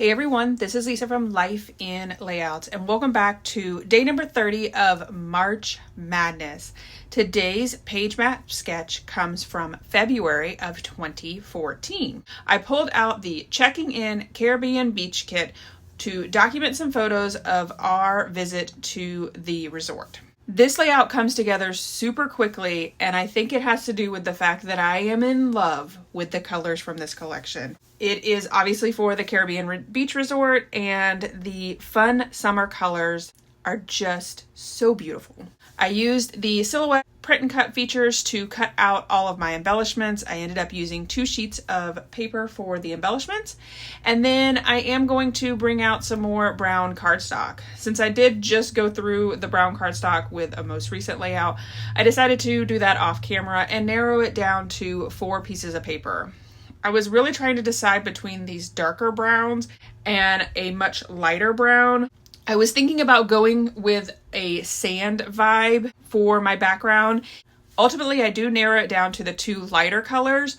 Hey everyone, this is Lisa from Life in Layouts, and welcome back to day number 30 of March Madness. Today's page map sketch comes from February of 2014. I pulled out the Checking In Caribbean Beach Kit to document some photos of our visit to the resort. This layout comes together super quickly, and I think it has to do with the fact that I am in love with the colors from this collection. It is obviously for the Caribbean Beach Resort, and the fun summer colors are just so beautiful. I used the silhouette print and cut features to cut out all of my embellishments. I ended up using 2 sheets of paper for the embellishments. And then I am going to bring out some more brown cardstock. Since I did just go through the brown cardstock with a most recent layout, I decided to do that off camera and narrow it down to 4 pieces of paper. I was really trying to decide between these darker browns and a much lighter brown. I was thinking about going with a sand vibe for my background. Ultimately, I do narrow it down to the 2 lighter colors,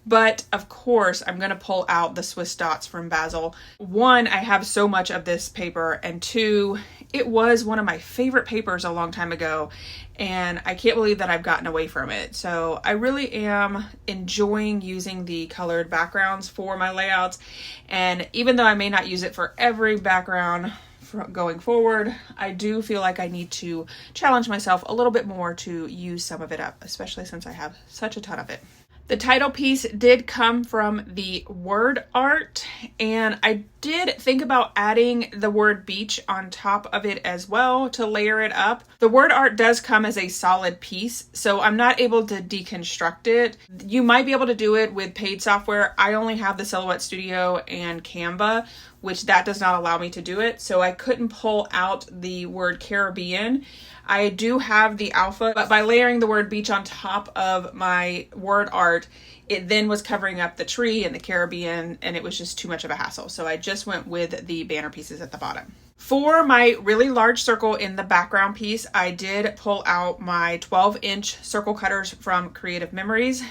but of course, I'm going to pull out the Swiss dots from Basil. 1, I have so much of this paper, and 2, it was one of my favorite papers a long time ago, and I can't believe that I've gotten away from it. So I really am enjoying using the colored backgrounds for my layouts, and even though I may not use it for every background going forward, I do feel like I need to challenge myself a little bit more to use some of it up, especially since I have such a ton of it. The title piece did come from the word art, and I did think about adding the word beach on top of it as well to layer it up. The word art does come as a solid piece, so I'm not able to deconstruct it. You might be able to do it with paid software. I only have the Silhouette Studio and Canva, which that does not allow me to do it, so I couldn't pull out the word Caribbean. I do have the alpha, but by layering the word beach on top of my word art, it then was covering up the tree and the Caribbean, and it was just too much of a hassle. So I just went with the banner pieces at the bottom. For my really large circle in the background piece, I did pull out my 12-inch circle cutters from Creative Memories.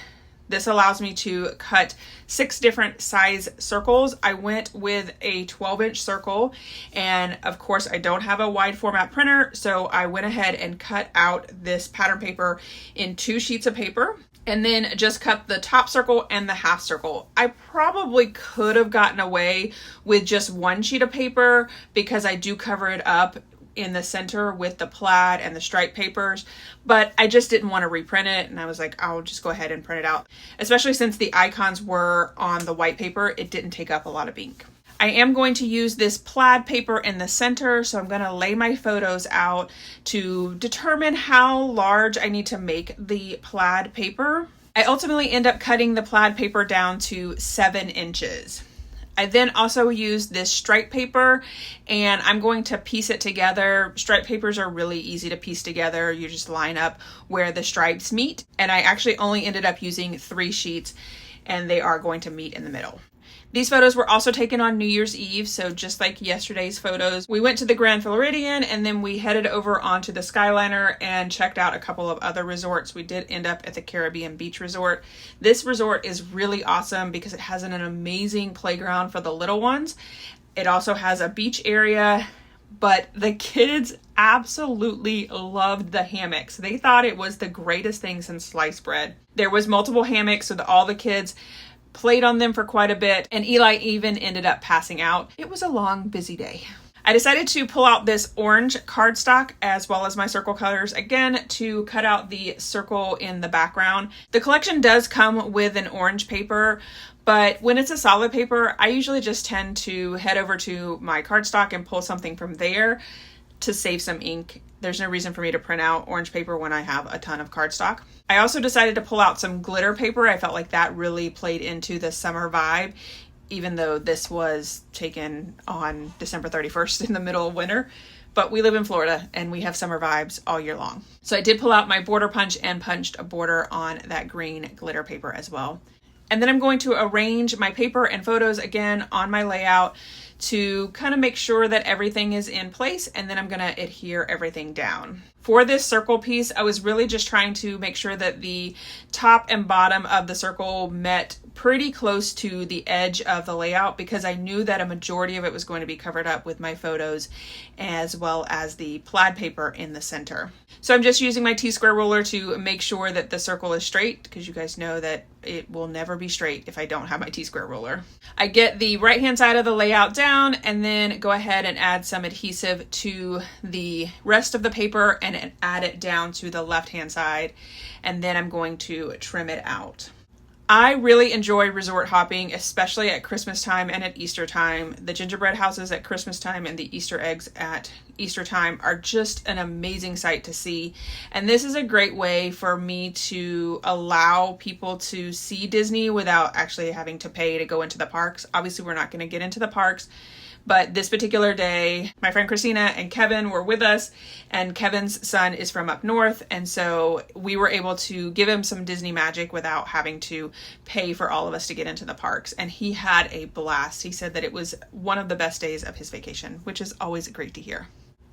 This allows me to cut 6 different size circles. I went with a 12-inch circle, and of course I don't have a wide format printer, so I went ahead and cut out this pattern paper in 2 sheets of paper, and then just cut the top circle and the half circle. I probably could have gotten away with just 1 sheet of paper because I do cover it up in the center with the plaid and the stripe papers, but I just didn't want to reprint it, and I was like, I'll just go ahead and print it out. Especially since the icons were on the white paper, it didn't take up a lot of ink. I am going to use this plaid paper in the center, so I'm going to lay my photos out to determine how large I need to make the plaid paper. I ultimately end up cutting the plaid paper down to 7 inches. I then also used this stripe paper, and I'm going to piece it together. Stripe papers are really easy to piece together. You just line up where the stripes meet, and I actually only ended up using 3 sheets, and they are going to meet in the middle. These photos were also taken on New Year's Eve, so just like yesterday's photos, we went to the Grand Floridian, and then we headed over onto the Skyliner and checked out a couple of other resorts. We did end up at the Caribbean Beach Resort. This resort is really awesome because it has an amazing playground for the little ones. It also has a beach area, but the kids absolutely loved the hammocks. They thought it was the greatest thing since sliced bread. There was multiple hammocks so that all the kids played on them for quite a bit, and Eli even ended up passing out. It was a long, busy day. I decided to pull out this orange cardstock as well as my circle cutters again to cut out the circle in the background. The collection does come with an orange paper, but when it's a solid paper, I usually just tend to head over to my cardstock and pull something from there to save some ink. There's no reason for me to print out orange paper when I have a ton of cardstock. I also decided to pull out some glitter paper. I felt like that really played into the summer vibe, even though this was taken on December 31st in the middle of winter. But we live in Florida and we have summer vibes all year long. So I did pull out my border punch and punched a border on that green glitter paper as well. And then I'm going to arrange my paper and photos again on my layout to kind of make sure that everything is in place, and then I'm going to adhere everything down. For this circle piece, I was really just trying to make sure that the top and bottom of the circle met pretty close to the edge of the layout, because I knew that a majority of it was going to be covered up with my photos as well as the plaid paper in the center. So I'm just using my T-square ruler to make sure that the circle is straight, because you guys know that it will never be straight if I don't have my T-square ruler. I get the right hand side of the layout down and then go ahead and add some adhesive to the rest of the paper and add it down to the left hand side, and then I'm going to trim it out. I really enjoy resort hopping, especially at Christmas time and at Easter time. The gingerbread houses at Christmas time and the Easter eggs at Easter time are just an amazing sight to see. And this is a great way for me to allow people to see Disney without actually having to pay to go into the parks. Obviously, we're not going to get into the parks, but this particular day, my friend Christina and Kevin were with us, and Kevin's son is from up north, and so we were able to give him some Disney magic without having to pay for all of us to get into the parks, and he had a blast. He said that it was one of the best days of his vacation, which is always great to hear.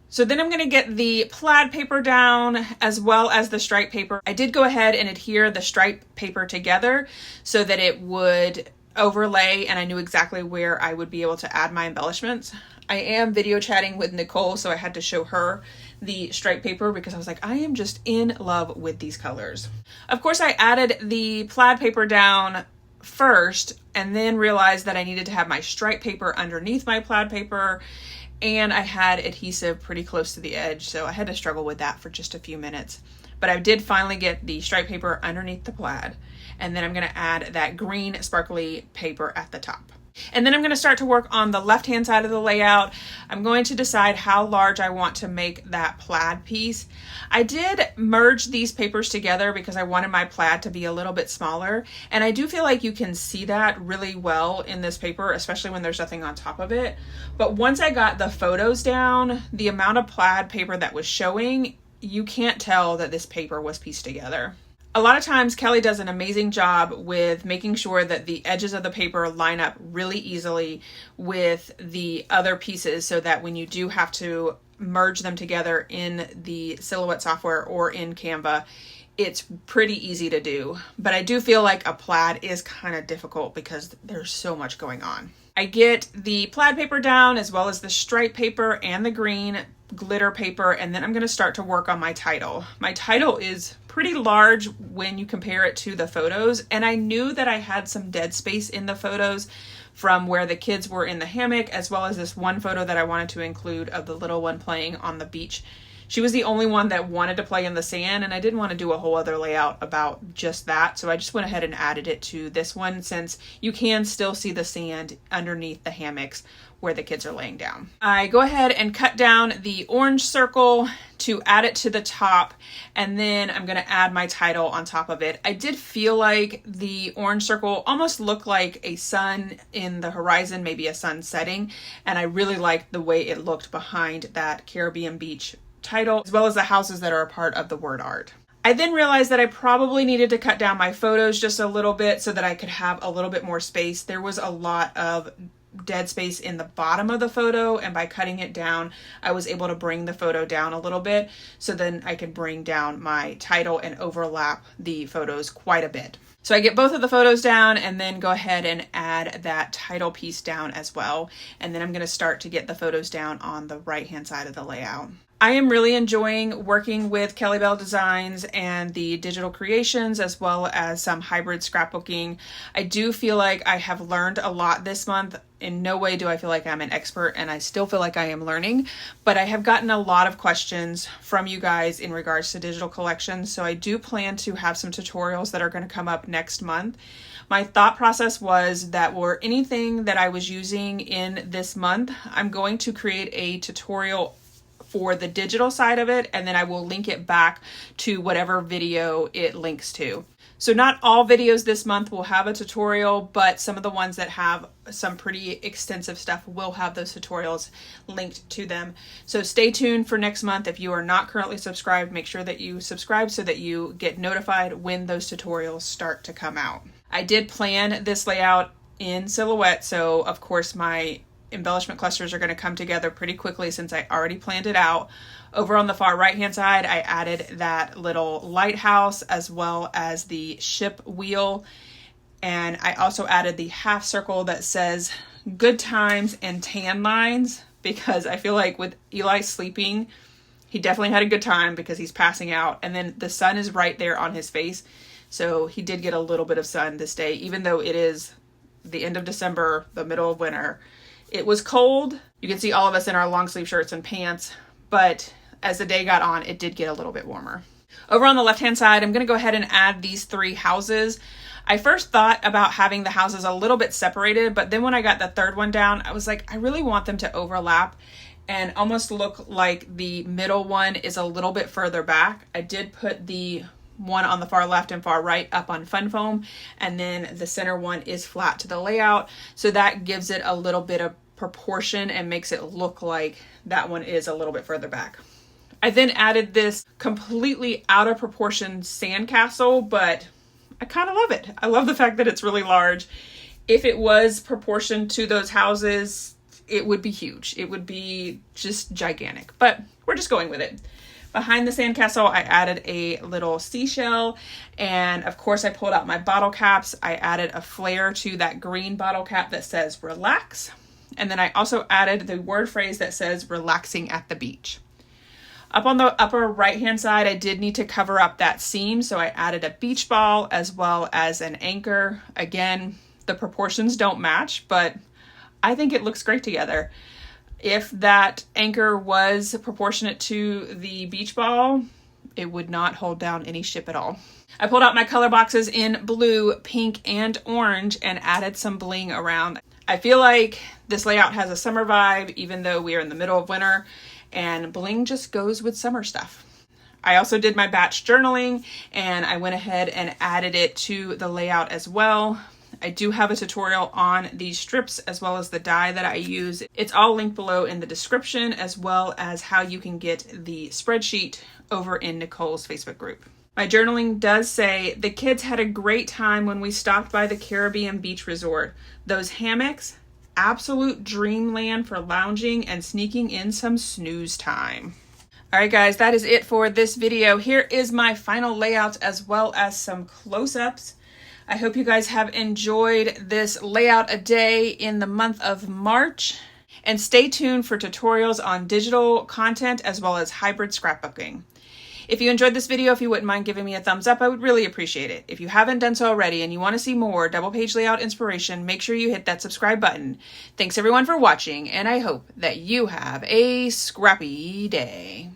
So then I'm going to get the plaid paper down as well as the stripe paper. I did go ahead and adhere the stripe paper together so that it would overlay and I knew exactly where I would be able to add my embellishments. I am video chatting with Nicole, so I had to show her the stripe paper because I was like, I am just in love with these colors. Of course, I added the plaid paper down first and then realized that I needed to have my stripe paper underneath my plaid paper, and I had adhesive pretty close to the edge, so I had to struggle with that for just a few minutes. But I did finally get the stripe paper underneath the plaid. And then I'm going to add that green sparkly paper at the top. And then I'm going to start to work on the left-hand side of the layout. I'm going to decide how large I want to make that plaid piece. I did merge these papers together because I wanted my plaid to be a little bit smaller. And I do feel like you can see that really well in this paper, especially when there's nothing on top of it. But once I got the photos down, the amount of plaid paper that was showing, you can't tell that this paper was pieced together. A lot of times Kelly does an amazing job with making sure that the edges of the paper line up really easily with the other pieces so that when you do have to merge them together in the Silhouette software or in Canva, it's pretty easy to do. But I do feel like a plaid is kind of difficult because there's so much going on. I get the plaid paper down as well as the stripe paper and the green glitter paper, and then I'm going to start to work on my title. My title is pretty large when you compare it to the photos, and I knew that I had some dead space in the photos from where the kids were in the hammock, as well as this one photo that I wanted to include of the little one playing on the beach. She was the only one that wanted to play in the sand, and I didn't want to do a whole other layout about just that, so I just went ahead and added it to this one since you can still see the sand underneath the hammocks where the kids are laying down. I go ahead and cut down the orange circle to add it to the top, and then I'm going to add my title on top of it. I did feel like the orange circle almost looked like a sun in the horizon, maybe a sun setting, and I really liked the way it looked behind that Caribbean beach title, as well as the houses that are a part of the word art. I then realized that I probably needed to cut down my photos just a little bit so that I could have a little bit more space. There was a lot of dead space in the bottom of the photo, and by cutting it down, I was able to bring the photo down a little bit, so then I could bring down my title and overlap the photos quite a bit. So I get both of the photos down and then go ahead and add that title piece down as well. And then I'm going to start to get the photos down on the right hand side of the layout. I am really enjoying working with Kellybell Designs and the digital creations, as well as some hybrid scrapbooking. I do feel like I have learned a lot this month. In no way do I feel like I'm an expert, and I still feel like I am learning, but I have gotten a lot of questions from you guys in regards to digital collections. So I do plan to have some tutorials that are going to come up next month. My thought process was that for anything that I was using in this month, I'm going to create a tutorial for the digital side of it, and then I will link it back to whatever video it links to. So not all videos this month will have a tutorial, but some of the ones that have some pretty extensive stuff will have those tutorials linked to them. So stay tuned for next month. If you are not currently subscribed, make sure that you subscribe so that you get notified when those tutorials start to come out. I did plan this layout in Silhouette, so of course my embellishment clusters are going to come together pretty quickly since I already planned it out. Over on the far right hand side, I added that little lighthouse as well as the ship wheel. And I also added the half circle that says good times and tan lines, because I feel like with Eli sleeping, he definitely had a good time because he's passing out. And then the sun is right there on his face. So he did get a little bit of sun this day, even though it is the end of December, the middle of winter. It was cold. You can see all of us in our long sleeve shirts and pants, but as the day got on, it did get a little bit warmer. Over on the left-hand side, I'm going to go ahead and add these 3 houses. I first thought about having the houses a little bit separated, but then when I got the third one down, I was like, I really want them to overlap and almost look like the middle one is a little bit further back. I did put the one on the far left and far right up on Fun Foam, and then the center one is flat to the layout. So that gives it a little bit of proportion and makes it look like that one is a little bit further back. I then added this completely out of proportion sandcastle, but I kind of love it. I love the fact that it's really large. If it was proportioned to those houses, it would be huge. It would be just gigantic, but we're just going with it. Behind the sandcastle, I added a little seashell, and of course I pulled out my bottle caps. I added a flare to that green bottle cap that says relax, and then I also added the word phrase that says relaxing at the beach. Up on the upper right hand side, I did need to cover up that seam, so I added a beach ball as well as an anchor. Again, the proportions don't match, but I think it looks great together. If that anchor was proportionate to the beach ball, it would not hold down any ship at all. I pulled out my color boxes in blue, pink, and orange and added some bling around. I feel like this layout has a summer vibe, even though we are in the middle of winter, and bling just goes with summer stuff. I also did my batch journaling, and I went ahead and added it to the layout as well. I do have a tutorial on these strips as well as the die that I use. It's all linked below in the description, as well as how you can get the spreadsheet over in Nicole's Facebook group. My journaling does say, the kids had a great time when we stopped by the Caribbean beach resort. Those hammocks, absolute dreamland for lounging and sneaking in some snooze time. All right, guys, that is it for this video. Here is my final layout as well as some close-ups. I hope you guys have enjoyed this layout a day in the month of March, and stay tuned for tutorials on digital content as well as hybrid scrapbooking. If you enjoyed this video, if you wouldn't mind giving me a thumbs up, I would really appreciate it. If you haven't done so already and you want to see more double page layout inspiration, make sure you hit that subscribe button. Thanks everyone for watching, and I hope that you have a scrappy day.